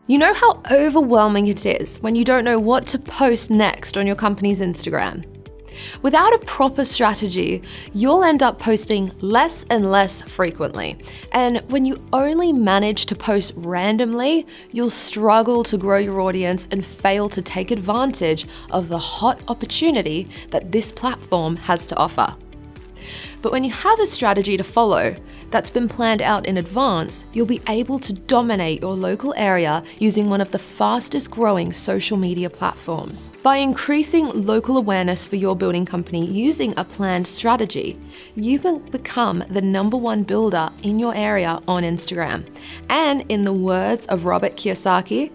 You know how overwhelming it is when you don't know what to post next on your company's Instagram? Without a proper strategy, you'll end up posting less and less frequently. And when you only manage to post randomly, you'll struggle to grow your audience and fail to take advantage of the hot opportunity that this platform has to offer. But when you have a strategy to follow that's been planned out in advance, you'll be able to dominate your local area using one of the fastest growing social media platforms. By increasing local awareness for your building company using a planned strategy, you will become the #1 builder in your area on Instagram. And in the words of Robert Kiyosaki,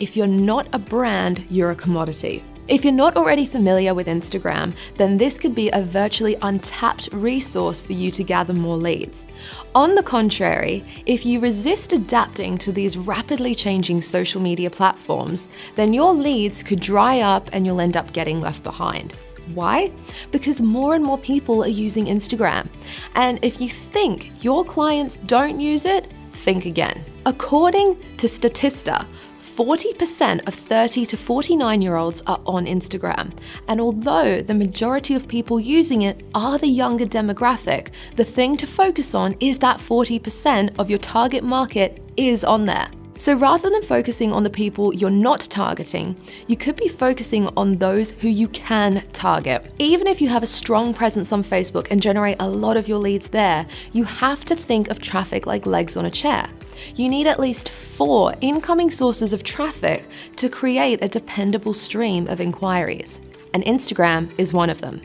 if you're not a brand, you're a commodity. If you're not already familiar with Instagram, then this could be a virtually untapped resource for you to gather more leads. On the contrary, if you resist adapting to these rapidly changing social media platforms, then your leads could dry up and you'll end up getting left behind. Why? Because more and more people are using Instagram. And if you think your clients don't use it, think again. According to Statista, 40% of 30 to 49-year-olds are on Instagram. And although the majority of people using it are the younger demographic, the thing to focus on is that 40% of your target market is on there. So rather than focusing on the people you're not targeting, you could be focusing on those who you can target. Even if you have a strong presence on Facebook and generate a lot of your leads there, you have to think of traffic like legs on a chair. You need at least 4 incoming sources of traffic to create a dependable stream of inquiries, and Instagram is one of them.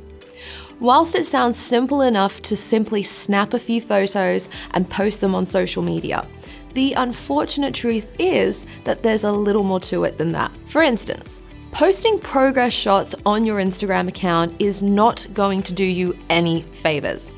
Whilst it sounds simple enough to simply snap a few photos and post them on social media, the unfortunate truth is that there's a little more to it than that. For instance, posting progress shots on your Instagram account is not going to do you any favors.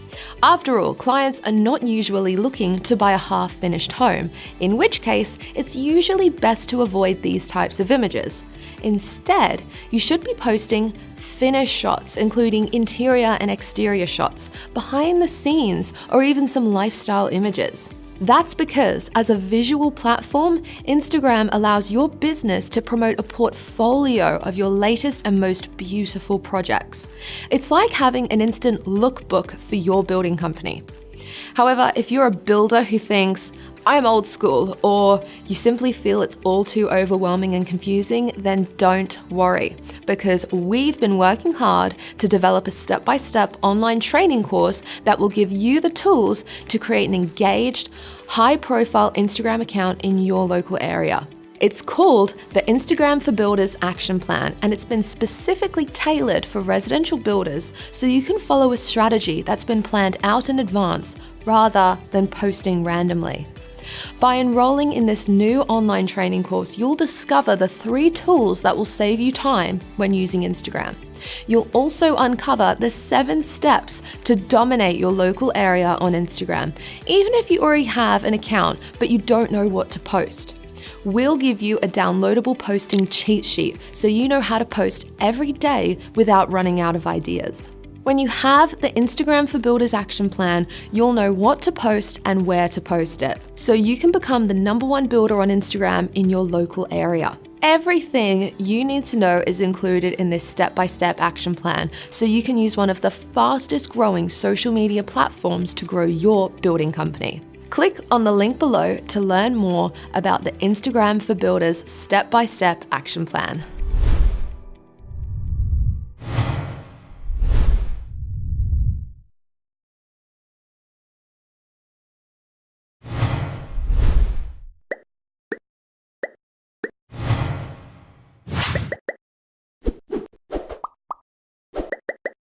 After all, clients are not usually looking to buy a half-finished home, in which case it's usually best to avoid these types of images. Instead, you should be posting finished shots, including interior and exterior shots, behind the scenes, or even some lifestyle images. That's because, as a visual platform, Instagram allows your business to promote a portfolio of your latest and most beautiful projects. It's like having an instant lookbook for your building company. However, if you're a builder who thinks, I'm old school, or you simply feel it's all too overwhelming and confusing, then don't worry, because we've been working hard to develop a step-by-step online training course that will give you the tools to create an engaged, high-profile Instagram account in your local area. It's called the Instagram for Builders Action Plan, and it's been specifically tailored for residential builders so you can follow a strategy that's been planned out in advance rather than posting randomly. By enrolling in this new online training course, you'll discover the 3 tools that will save you time when using Instagram. You'll also uncover the 7 steps to dominate your local area on Instagram, even if you already have an account but you don't know what to post. We'll give you a downloadable posting cheat sheet so you know how to post every day without running out of ideas. When you have the Instagram for Builders Action Plan, you'll know what to post and where to post it, so you can become the #1 builder on Instagram in your local area. Everything you need to know is included in this step-by-step action plan, so you can use one of the fastest growing social media platforms to grow your building company. Click on the link below to learn more about the Instagram for Builders step-by-step action plan.